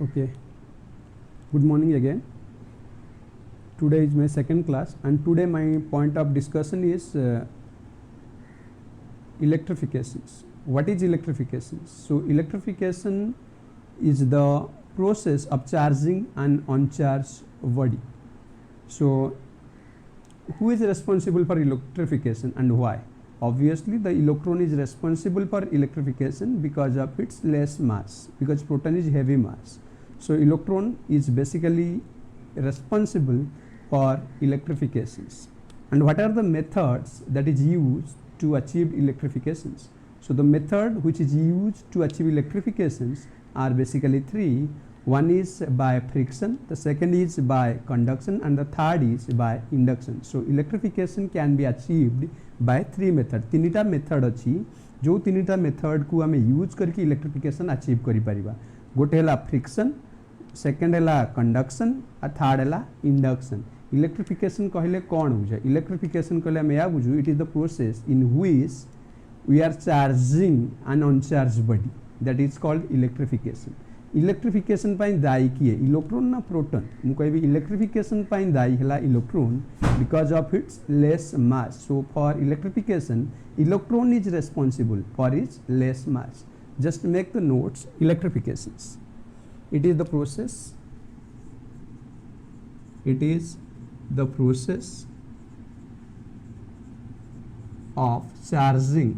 Okay, good morning again. Today is my second class, and today my point of discussion is electrifications. What is electrification? So electrification is the process of charging an uncharged body. So who is responsible for electrification and why? Obviously the electron is responsible for electrification because of its less mass, because proton is heavy mass. So electron is basically responsible for electrifications. And what are the methods that is used to achieve electrifications? So the method which is used to achieve electrifications are basically three. One is by friction, the second is by conduction, and the third is by induction. So electrification can be achieved by three methods. तीनटा method अच्छी जो तीनटा method को आम use करके electrification achieve करि परिबा. गोटे हला फ्रिक्शन, सेकंड हला कंडक्शन और थर्ड हला इंडक्शन. इलेक्ट्रिफिकेशन कहले कौन बुझे? इलेक्ट्रिफिकेशन कहले हम या बुझू it is the process in which we are charging an uncharged body, that is called electrification. Electrification पाई दायी किए इलेक्ट्रॉन ना प्रोटॉन? मु कहबी इलेक्ट्रिफिकेशन पाई दायी हला electron because of its less mass. So for electrification electron is responsible for its less mass. Just make the notes. Electrifications, it is the process of charging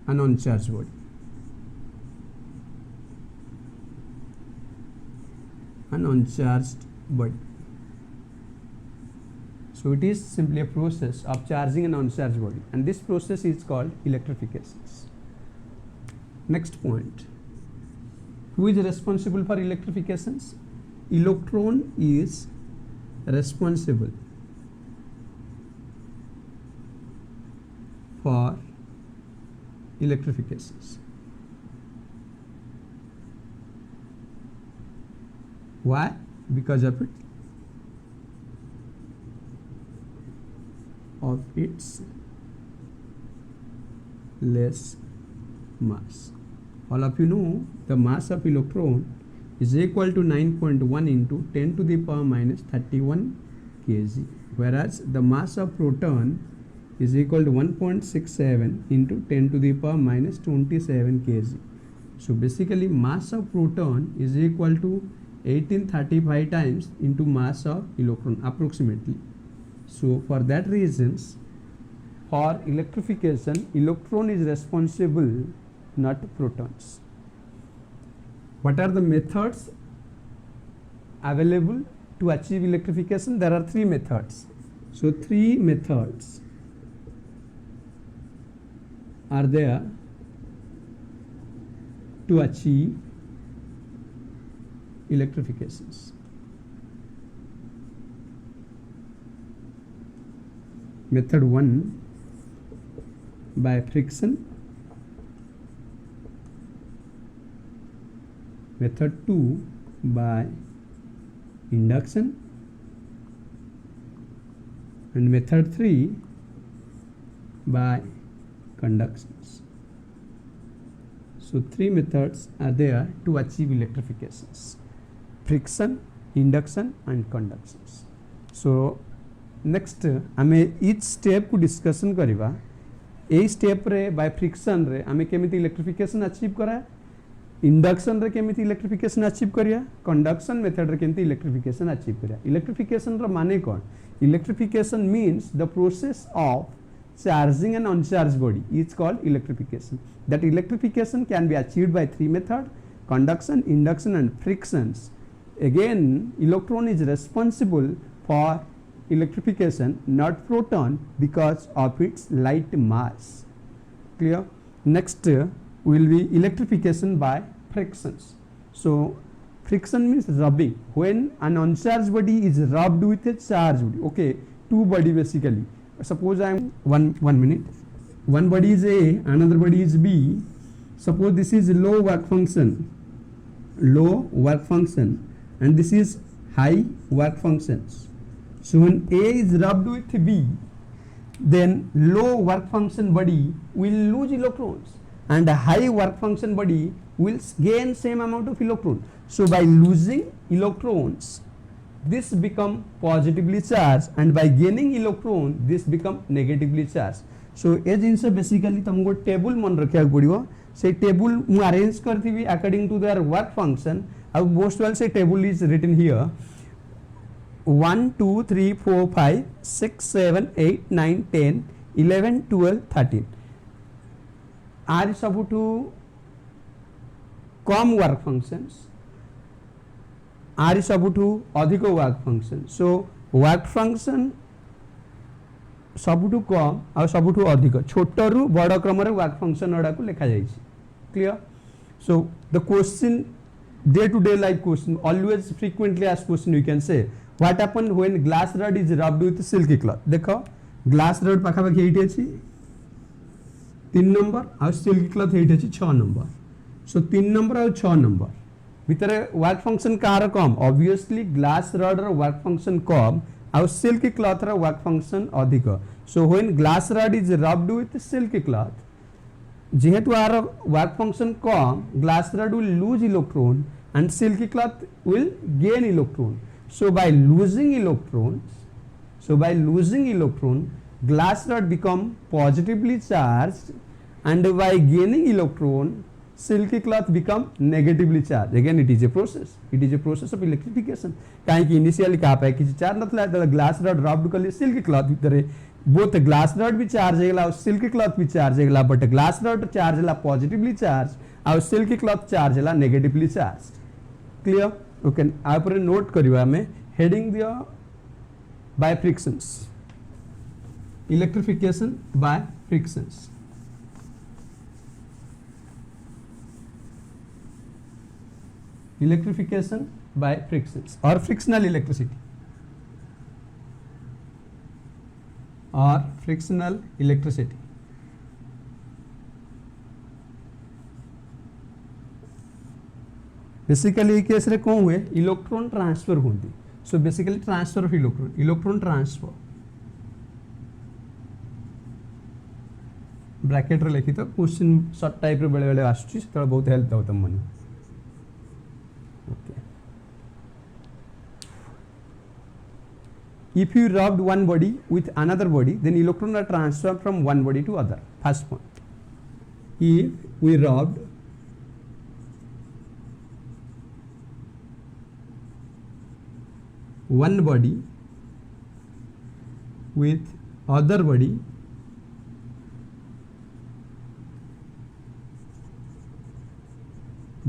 an uncharged body. An uncharged body. So it is simply a process of charging an uncharged body, and this process is called electrifications. Next point, who is responsible for electrifications? Electron is responsible for electrifications. Why? Because of its less mass. All of you know the mass of electron is equal to 9.1 into 10 to the power minus 31 kg, whereas the mass of proton is equal to 1.67 into 10 to the power minus 27 kg. So basically mass of proton is equal to 1835 times into mass of electron approximately. So for that reasons, for electrification electron is responsible, not protons. What are the methods available to achieve electrification? There are three methods. So three methods are there to achieve electrifications. Method 1 by friction, method 2 by induction, and method 3 by conductions. So three methods are there to achieve electrifications: friction, induction and conductions. So next आमे each step को discussion करिबा. ए step रे by friction रे आमे केमिति electrification achieve करा, induction रे केमिति इलेक्ट्रिफिकेशन अचीव करिया, कंडक्शन मेथड रे केमिति इलेक्ट्रिफिकेशन अचीव करिया. इलेक्ट्रिफिकेशन रो माने कोन? Electrification means the process of charging an uncharged body is called electrification. That electrification can be achieved by three method: conduction, induction and frictions. Again electron is responsible for electrification, not proton, because of its light mass. Clear? Next will be electrification by frictions. So friction means rubbing. When an uncharged body is rubbed with a charged body. Okay, two body basically. Suppose I am one minute. One body is A, another body is B. Suppose this is low work function, and this is high work functions. So when A is rubbed with B, then low work function body will lose electrons and a high work function body will gain same amount of electron. So by losing electrons, this become positively charged, and by gaining electron, this become negatively charged. So ए जिनस basically तुमको table मन रखा पड़ो से table मु arrange करथि according to their work function और मोस्ट वेल से टेबल इज रिटन हियर 1 2 3 4 5 6 7 8 9 10 11 12 13 आर सबुठू कम वर्क फंक्शंस आर सबुठू अधिक work function. So work function सबुठू कम और सबुठू अधिक छोटरू बड़ क्रम वर्क फंक्शन गुड़ा को लिखा जाए. Clear. So the question day to day life question always frequently asked question you can say what happened when glass rod is rubbed with silky cloth. देखो ग्लास रड पाखापाखि एठी अछि 3 नंबर और silky cloth एठी अछि 6 number. सो 3 number और 6 number भितर work function कार कम. ऑब्वियसली ग्लास रड रो वर्क फंक्शन कम और सिल्की क्लॉथ रो वर्क फंक्शन अधिक. So when glass rod is rubbed with silky cloth जेहेतु आर वर्क फंक्शन कम glass rod will lose electron and silky cloth will gain electron. So by losing electron glass rod become positively charged, and by gaining electron silky cloth become negatively charged. Again it is a process of electrification. कहीं initially कहा पाए किसी charge नथला तो glass rod rubbed कले silky cloth भितर both glass rod भी charge हेगला और सिल्की क्लॉथ भी चार्ज हेगला, बट ग्लास रड चार्ज हेला पॉजिटिवली चार्ज और सिल्की क्लॉथ चार्ज हेला नेगेटिवली चार्ज. क्लियर. ओके आ पर नोट करबा हमें हेडिंग दियो by frictions. Electrification by frictions. Electrification by frictions और फ्रिक्शनल इलेक्ट्रिसिटी और फ्रिक्शनल इलेक्ट्रिसिटी. बेसिकली केस रे कौन हुए इलेक्ट्रॉन ट्रांसफर होती. So basically transfer of electron transfer bracket रे लिखित क्वेश्चन शॉर्ट टाइप रे बेले बेले आसुची से बहुत हेल्प दो तुम मन. Okay. If you rubbed one body with another body, then electrons are transferred from one body to other. First point. If we rubbed one body with other body,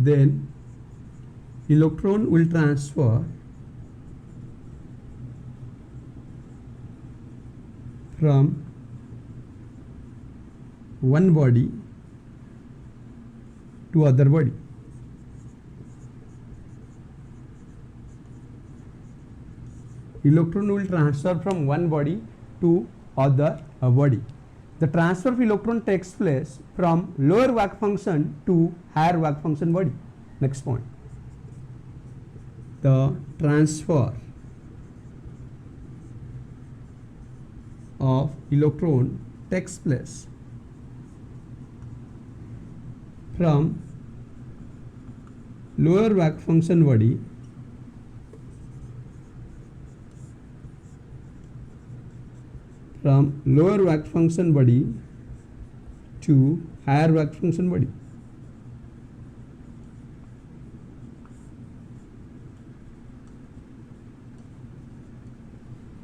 then electron will transfer from one body to other body. Electron will transfer from one body to other body. The transfer of electron takes place from lower work function to higher work function body. Next point. The transfer of electron takes place from lower work function body to higher work function body.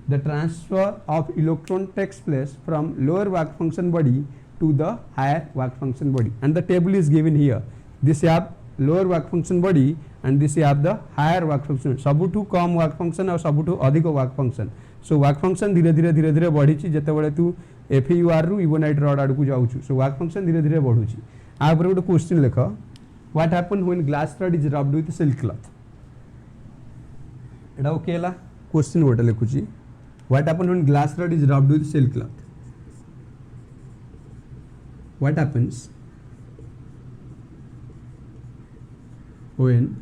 The transfer of electron takes place from lower work function body to the higher work function body, and the table is given here. This you have lower work function body and this you have the higher work function. सबुठू कम work function और सबुठू अधिक work function. So work function धीरे धीरे बढ़ी जिते बड़े तू FEUR रु इवोनाइट रॉड आड़ को जाऊँ. So work function धीरे धीरे बढ़ुची. आ ऊपर गोटे क्वेश्चन लिख what happened when glass rod is rubbed with silk cloth. Etah okay हैला क्वेश्चन गोटे लिखुची what happened when glass rod is rubbed with silk cloth. What happens when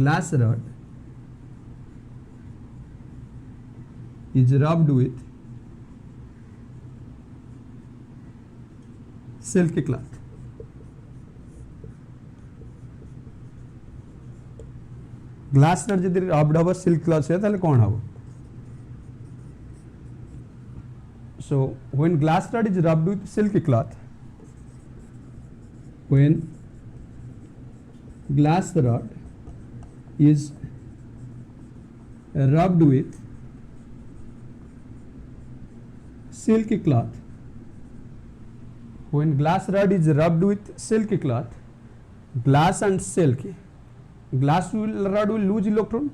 glass rod is rubbed with silky cloth. Glass rod जदि rubbed हम silk cloth से ताले कौन हम so when glass rod is rubbed with silk cloth when glass rod is rubbed with silk cloth when glass rod is rubbed with silk cloth glass and silk glass rod will lose electron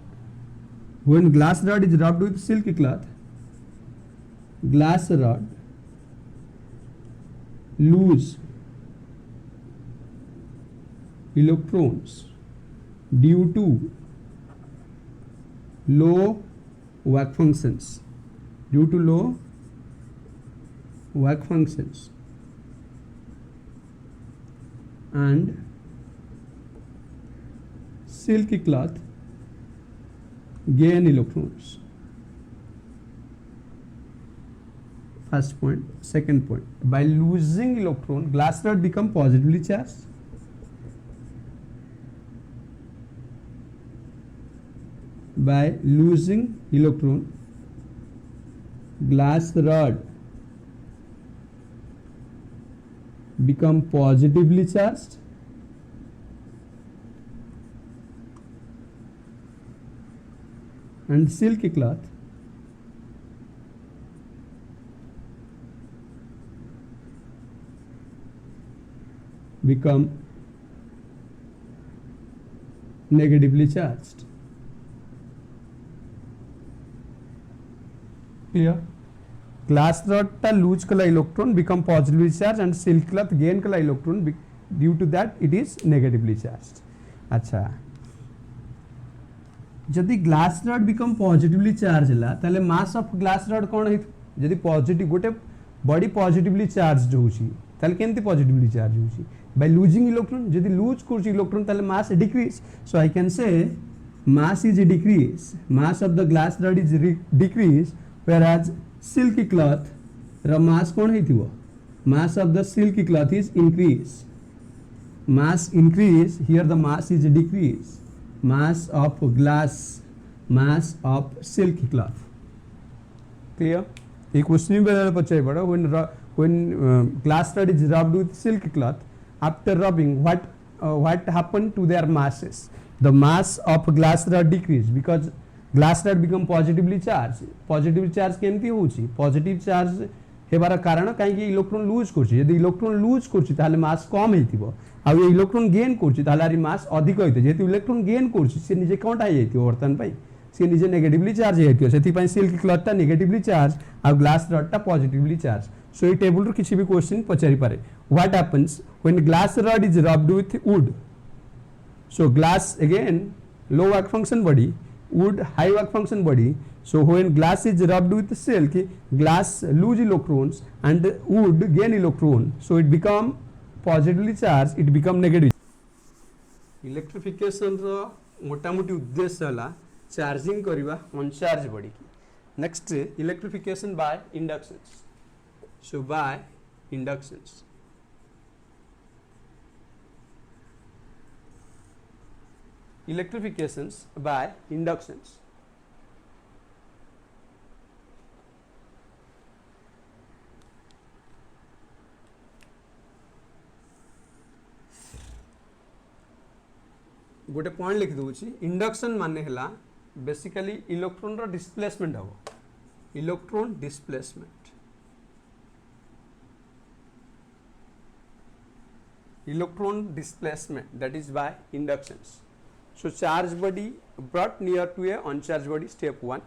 when glass rod is rubbed with silk cloth glass rod lose electrons due to low work functions and silky cloth gain electrons. First point. Second point, by losing electron glass rod become positively charged. By losing electron glass rod become positively charged and silky cloth become negatively charged. Clear? Glass rod ta lose kala electron become positively charged and silk cloth gain kala electron due to that it is negatively charged. अच्छा जदि glass rod become positively charge है ताले mass of glass rod कौन है जदि positive गोटे body positively charge होउची ताले केमती पॉजिटिवली चार्ज होउची बाय लूजिंग इलेक्ट्रॉन जदि लूज करची इलेक्ट्रॉन ताले mass decrease so I can say mass is decrease mass of the glass rod is decrease whereas silky cloth रा mass कौन है थी वो mass of the silky cloth is increase mass increase here the mass is decrease mass of glass mass of silky cloth. Clear? ये question भी पचाई पड़ा when glass rod is rubbed with silk cloth after rubbing what happened to their masses the mass of glass rod decrease because glass rod become positively charge केमती होउची positive charge हेबार कारण कहीं electron lose करछि यदि electron lose करछि ताले मास कम हेतिबो आ ये electron gain करछि ताले आरी मास अधिक होइते जेतु इलेक्ट्रॉन गेन करछि से निजे कोनटा हेतिबो वर्तन पई से निजे नेगेटिवली चार्ज हेतिबो सेति पई सिल्क क्लॉथ ता नेगेटिवली चार्ज आ ग्लास रड ता पॉजिटिवली चार्ज सो ये टेबल रो किछि भी क्वेश्चन पचारि पारे what happens when glass rod is rubbed with wood so glass again low work function body wood high work function body so when glass is rubbed with silk glass lose electrons and wood gain electron so it become positively charged it become negative electrification ro मोटा मोटी उद्देश्य हला charging करबा on charge body की next electrification by inductions so by inductions electrifications by inductions गोटे point लिखि दूची induction माने हला बेसिकली इलेक्ट्रॉन रो डिस्प्लेसमेंट हो electron displacement that is by inductions. So charge body brought near to a uncharged body step 1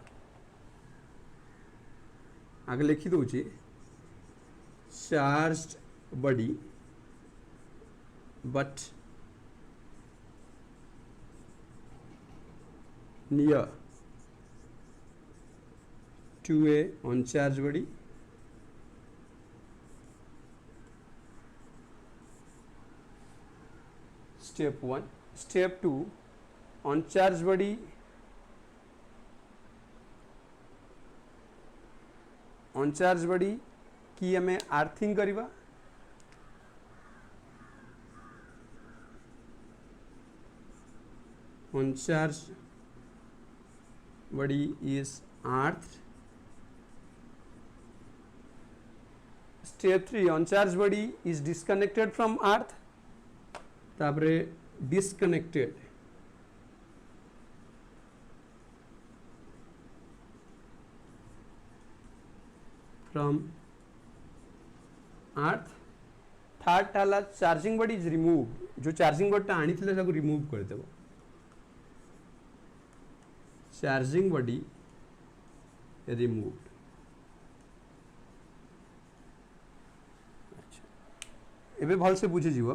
आगे लिखि दूची charged body but near to a uncharged body step 1 step 2 uncharged body की हमें earthing करिबा uncharged body is earth. Step 3, uncharged body is disconnected from earth. तापरे disconnected from earth. Third टाला charging body is remove. जो charging body आनी थिले ताको remove कर देबो. Charging body removed. एबे भल से बुझी जीवो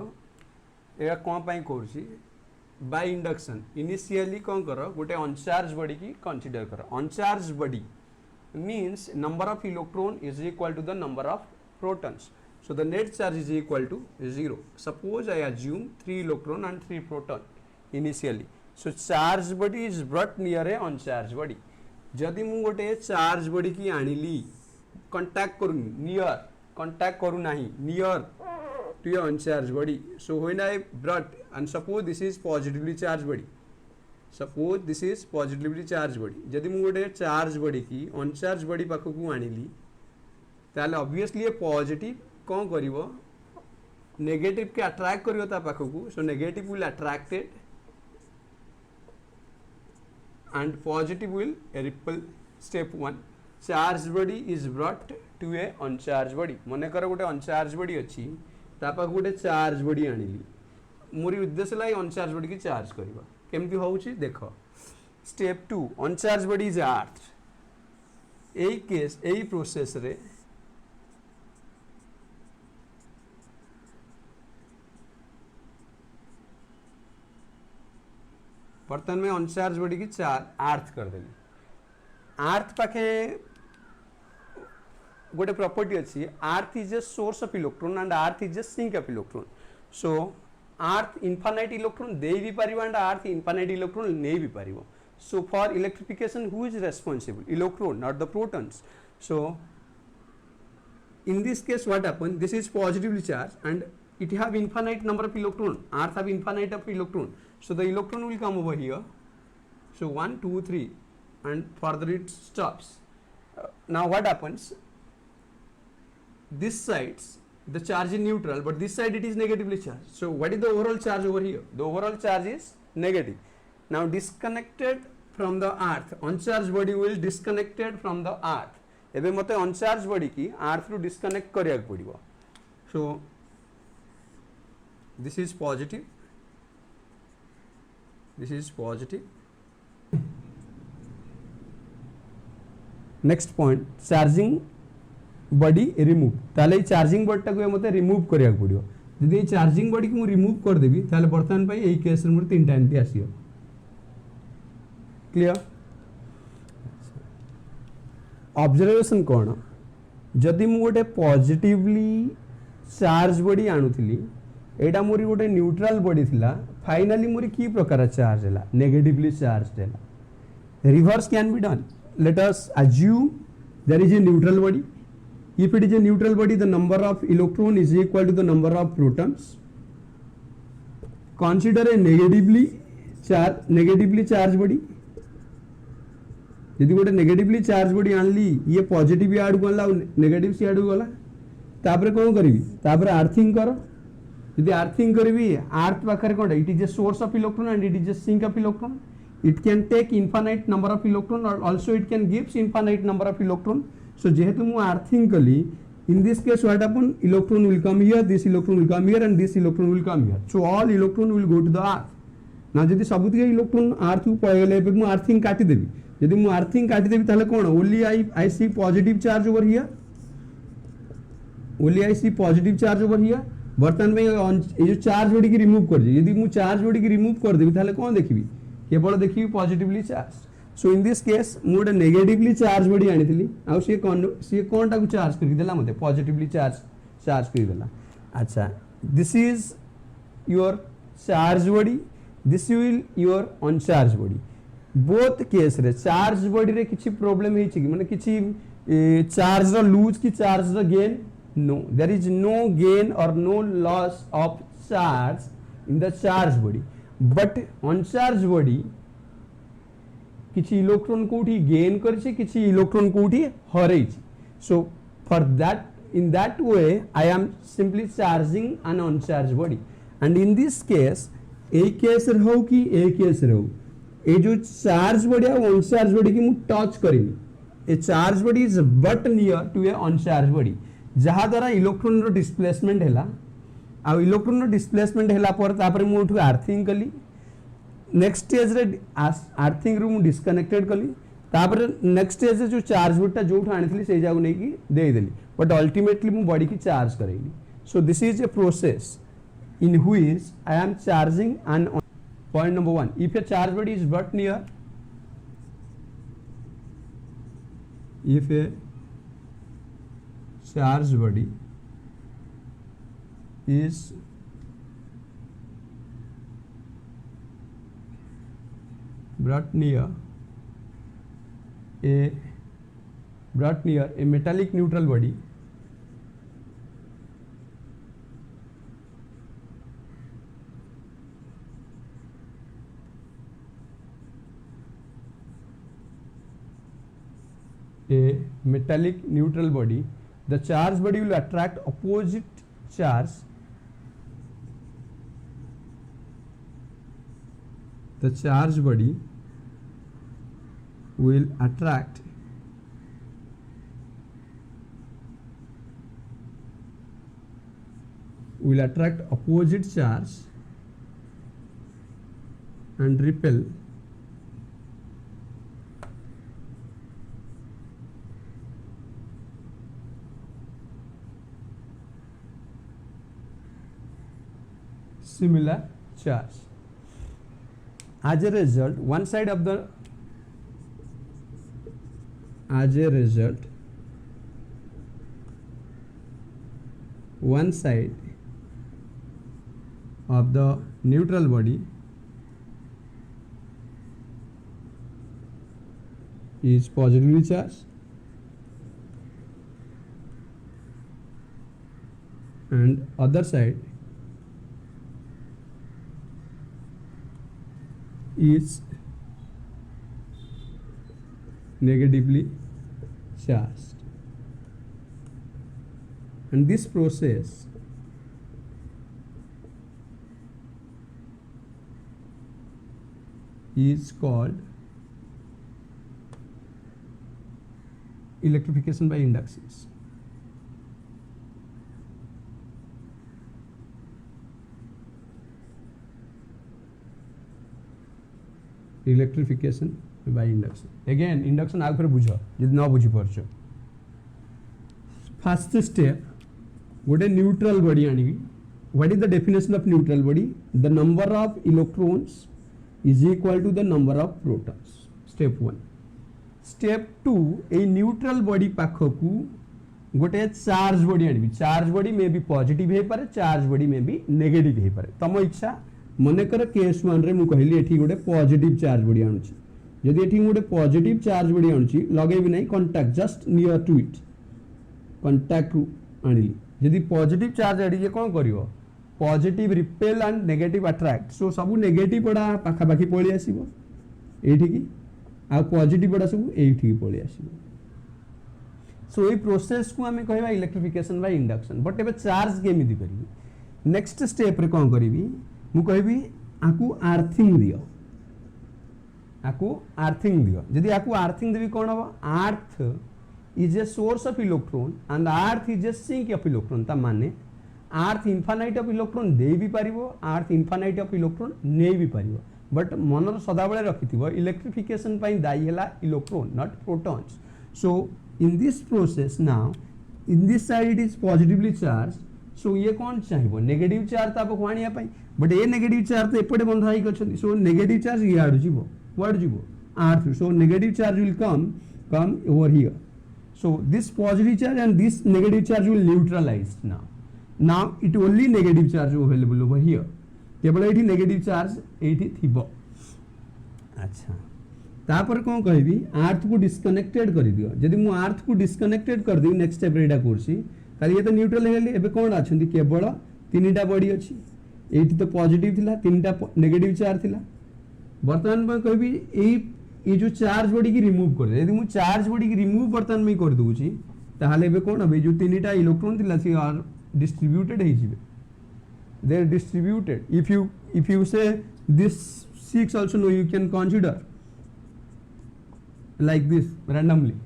एरा कोन पई करछि. बाय इंडक्शन इनिशियली कोन करो गोटे अनचार्ज बॉडी की कंसीडर करो. Uncharge body means number of electron is equal to the number of protons. So the net charge is equal to 0. Suppose I assume 3 electron and 3 proton initially. So charged body is brought near a uncharged body. जदि मु गोटे charge body की आनिली contact करूनी near contact करू नाही near to a uncharged body. So when I brought and suppose this is positively charged body. Suppose this is positively charged body. जदि मु गोटे चार्ज बॉडी की अनचार्ज बॉडी पाखकु आनिली ताले ऑब्वियसली पॉजिटिव कौन करिवो negative के attract करिवो ता पाखकु. So negative will attracted and positive will repel. Step 1, charge body is brought to a uncharge body. मने कर गोटे अनचार्ज बॉडी अछि ता पाख गोटे चार्ज बॉडी आनिली. मोर उद्देश्य लाई अनचार्ज बॉडी की चार्ज करबा. केमती होउची देखो. Step 2, अनचार्ज body is earth. AE case AE process रे बर्तन में अनचार्ज बॉडी की चार्ज अर्थ कर देली. अर्थ पाखे गोटे प्रॉपर्टी अच्छी. Earth is a source of electron and earth is a sink of electron. So earth infinite electron दे भी पारिबो एंड अर्थ इनफाइनाइट इलेक्ट्रॉन ने भी पारिबो. So for electrification who is responsible? Electron not the protons. So in this case what happen, this is positively charged and it have infinite number of electron. Earth have infinite of electron, so the electron will come over here. So 1 2 3 and further it stops. Now what happens, this sides the charge is neutral, but this side it is negatively charged. So what is the overall charge over here? The overall charge is negative. Now disconnected from the earth, uncharged body will disconnected from the earth. एबे मते अनचार्ज body की अर्थ रु disconnect करिया पड़िबो. So this is positive, this is positive. Next point, charging body remove. ताले charging body टाको मते remove करिया पड़िबो. जदि चार्जिंग बॉडी को रिमूव कर देबी ताले वर्तमान पई एई केस रे मोर तीनटा एंटी आसीयो. क्लियर? ऑब्जर्वेशन कौन, जदि मु गोटे पॉजिटिवली चार्ज बॉडी आणुथिली, एटा मोरी गोटे न्यूट्रल बॉडी थिला, फाइनली मोरी की प्रकार चार्ज हैला? नेगेटिवली चार्ज हैला. Reverse can be done. Let us assume there is a neutral body. If it is a neutral body, the number of electron is equal to the number of protons. Consider a negatively charge body. यदि गोटे negatively charge body आणली, ये positive आड़ को गला, negative सी आड़ को गला, तापरे कोन करबी? तापरे अर्थिंग करो. यदि अर्थिंग करबी, अर्थ पाखरे कोन, it is a source of electron and it is a sink of electron. It can take infinite number of electron और also it can gives infinite number of electron. So जेहेतु मु earthing कली, in this case what happen, electron will come here, this electron will come here and this electron will come here. So all electron will go to the earth. Now जदि सबुति electron अर्थ को पय गेले, मु earthing काटी देबी. यदि मु earthing काटी देबी ताले कोन, only I see positive charge over here, only I see positive charge over here. बर्तन में ये जो चार्ज बॉडी की रिमूव कर दे, यदि मु चार्ज बॉडी की रिमूव कर देबी ताले कोन देखिबी? केवल देखिबी positively charge. So in this case मु गोटे नेगेटिवली चार्ज बॉडी आनिथिली, आ सी कोन टाकू चार्ज करि देला, मते पॉजिटिवली चार्ज करि देला. अच्छा, this is your charge body, this will your uncharge body. Both case रे चार्ज बॉडी रे किछि प्रॉब्लम हेछि कि, माने किछि चार्ज रो लूज कि चार्ज रो gain? No, there is no gain or no loss of charge in the charge body. But uncharge body किछि इलेक्ट्रॉन कोठी गेन करछि किछि इलेक्ट्रॉन कोठी हरैछि so for that in that way I am simply charging N अनचार्ज body and in this case ए case रे हो कि ए केस रे हो ए जो चार्ज बॉडी आ अनचार्ज बॉडी की मु टच करिनी ए charge body is but near to a uncharge body जहा द्वारा इलेक्ट्रॉन रो डिस्प्लेसमेंट हैला आ इलेक्ट्रॉन रो डिस्प्लेसमेंट हैला पर तापर मु उठु अर्थिंग कली नेक्स्ट स्टेज रे अर्थिंग रू डिस्कनेक्टेड कली तापर नेक्स्ट स्टेज रे जो चार्ज बॉडी जो आनी से जागो नहीं कि दे देली बट अल्टीमेटली मु बॉडी की charge Kareli so this is a process in which I am charging an point number 1 if a charge body is but near if a charge body is brought near a metallic neutral body a metallic neutral body the charge body will attract opposite charge the charge body will attract opposite charge and repel similar charge as a result one side of the one side of the neutral body is positively charged and other side is negatively charged and this process is called electrification by inductions. Electrification by induction. Again, induction आग फिर बुझ यदि न बुझी पारछ first step गोटे neutral body आनी what is the definition of neutral body the number of electrons is equal to the number of protons step 1 step 2 ए न्यूट्रल बॉडी पाखकू गोटे चार्ज बॉडी आनी चार्ज बॉडी में भी पॉजिटिव हे पारे charge body में भी नेगेटिव हे पारे तम इच्छा मनकर केस 1 रे मु कहली एठी गोटे पॉजिटिव चार्ज बॉडी आनुची यदि एठी गोटे पॉजिटिव चार्ज बॉडी आनुची लगेबी नहीं contact just near to it contact आनिली यदि पॉजिटिव चार्ज आडी जे कोन करिवो positive repel and negative attract so सब नेगेटिव बडा पाखा पाखी पळी आसीबो एठी की आ पॉजिटिव बडा सब एठी की पळी आसीबो सो ए प्रोसेस को हमें कहबा इलेक्ट्रिफिकेशन बाय इंडक्शन बट एबे चार्ज केमिति करिवि नेक्स्ट स्टेप रे कोन करिवि मु कहबी आकु आर्थिंग दियो यदि आकु आर्थिंग देबी कोन हो earth is a source of electron and earth is a sink of electron ता माने अर्थ इनफाइनाइट ऑफ इलेक्ट्रॉन दे भी पारिबो अर्थ इनफाइनाइट ऑफ इलेक्ट्रॉन नै भी पारिबो बट मनर सदा बेले रखिथिबो इलेक्ट्रिफिकेशन पई दाई हला electron not protons so in this process now in this side it is positively charge so ये कौन चाहिए नेगेटिव चार्ज ताप खुआनिया पाई बट ये नेगेटिव चार्ज तो एपटे बंधा ही करछन सो नेगेटिव चार्ज ये आडू जीवो व्हाट जीवो earth so negative charge will come over here so this positive charge and this negative charge will neutralize now it only negative charge available over here केवल एठी negative charge एठी थिबो अच्छा तापर कोन कहबी अर्थ को डिस्कनेक्टेड कर दियो यदि मु अर्थ को डिस्कनेक्टेड कर दी नेक्स्ट स्टेप रेडा करसी ताली ये तो न्यूट्रल हेली एबे कोन आछंती केवल तीनटा बॉडी अछि एठी तो पॉजिटिव थिला तीनटा नेगेटिव चार्ज थिला वर्तमान में कहबी एई ये जो चार्ज बॉडी की रिमूव कर दे, यदि मु चार्ज बॉडी की रिमूव बर्तन में कर दूची ताहले बे कोन हबे जो तीनटा इलेक्ट्रॉन थिला से आर डिस्ट्रीब्यूटेड हे जिवे, they are distributed. If you say this 6 also, no, you can consider like this randomly,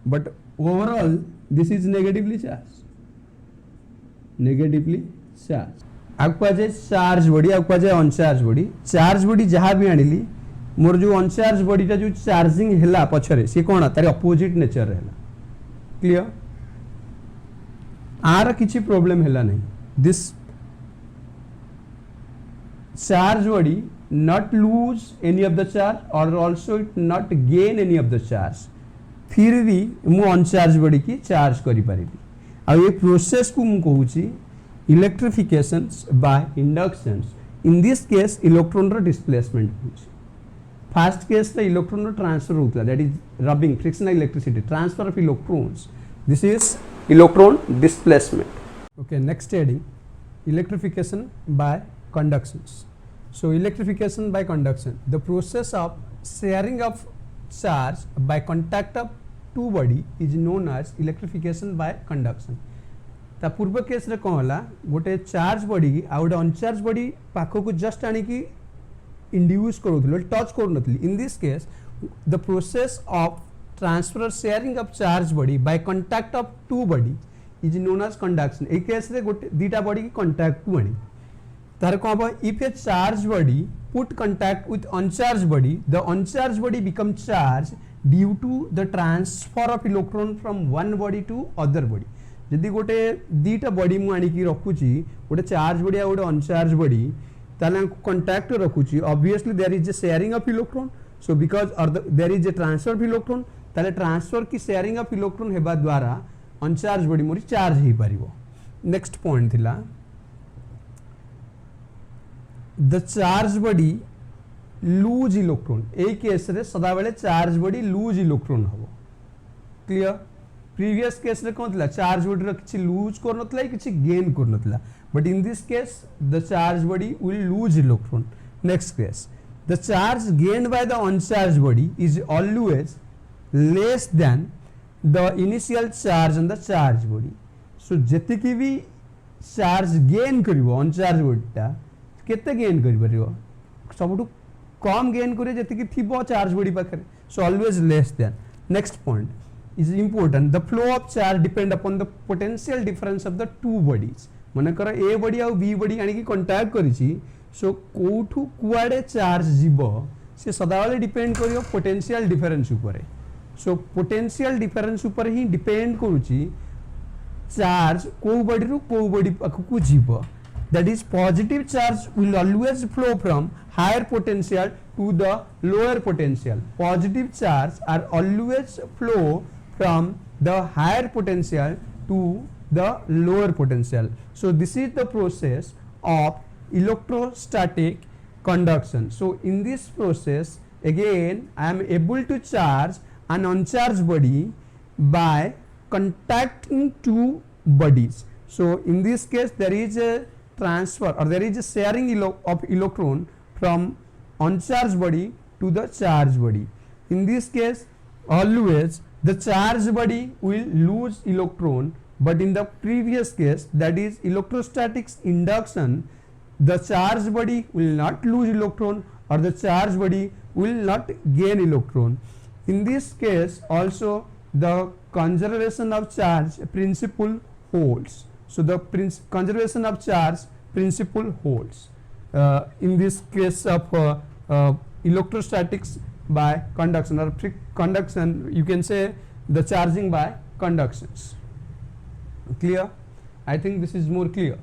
but overall this is negatively charged. Negatively charged. आपको आज चार्ज बॉडी, आपको आज अनचार्ज बॉडी. चार्ज बॉडी जहाँ भी आनिली मोर जो अनचार्ज बॉडीटा जो चार्जिंग हैला पछरे से कोन तार अपोजिट नेचर रहला. क्लियर? आर किछि प्रॉब्लम हैला नहीं. This charge body not lose any of the charge or also it not gain any of the charge, फिर भी मु अनचार्ज बॉडी की चार्ज करि परिबी. आ ये प्रोसेस को मु कहूची electrifications by inductions. In this case electron रो डिस्प्लेसमेंट होची. फर्स्ट केस रे इलेक्ट्रॉन रो ट्रांसफर होतला, that is rubbing frictional electricity transfer of electrons. This is electron displacement. Okay, next heading electrification by conductions. So electrification by conduction, the process of sharing of charge by contact of two body is known as electrification by conduction. ता पूर्व case रे कौन होला, गोटे charge body आ गोटे uncharge body पाखो को जस्ट आनी की इंड्यूस करूथिलो, टच करूनथिली. In this case the process of transfer sharing of charge body by contact of two body is known as conduction. ए केस रे गोटे दीटा बॉडी की कांटेक्ट को आनी तार कौन हम, if a charge body put contact with uncharge body, the uncharge body become charge due to the transfer of electron from one body to other body. यदि गोटे दीटा बॉडी मु आनिकी रखुची, गोटे चार्ज बॉडी आ गोटे अनचार्ज बॉडी, ताले contact रखुची, obviously there is a sharing of electron. So because there is a transfer of electron, ताले transfer की शेयरिंग ऑफ इलेक्ट्रॉन हेबा द्वारा अनचार्ज बॉडी मोरी चार्ज ही परिबो. नेक्स्ट पॉइंट थिला, the charge body lose electron. ए केस रे सदा बेले चार्ज बॉडी लूज इलेक्ट्रॉन हबो. क्लियर? प्रीवियस केस रे कोन थिला, चार्ज बॉडी रे किछि लूज कर नथला, किछि गेन कर नथला, but in this case the charge body will lose electron. Next case, the charge gained by the uncharge body is always less than the initial charge on the charge body. So जति की भी charge gain करिवो अनचार्ज बॉडीटा केते gain करि परिवो, सबटु कम gain करे जति की थिबो charge body पाखरे. So always less then. Next point is important, the flow of charge depend upon the potential difference of the two bodies. माने कर ए बॉडी आ बी बॉडी आनी की कांटेक्ट करिछि, सो कोठु कुआडे चार्ज जीवो से सदाबले डिपेंड करियो पोटेंशियल डिफरेंस ऊपर. सो पोटेंशियल डिफरेंस ऊपर ही डिपेंड करूछि चार्ज को बॉडी रु को बॉडी पाखु जीवो. That is, positive charge will always flow from higher potential to the lower potential. Positive charge are always flow from the higher potential to the lower potential. So this is the process of electrostatic conduction. So in this process again I am able to charge an uncharged body by contacting two bodies. So in this case there is a transfer or there is a sharing of electron from uncharged body to the charged body. In this case always the charged body will lose electron, but in the previous case, that is electrostatics induction, the charged body will not lose electron or the charged body will not gain electron. In this case also the conservation of charge principle holds. So the conservation of charge principle holds in this case of electrostatics by conduction or conduction, you can say the charging by conductions. Clear? I think this is more clear.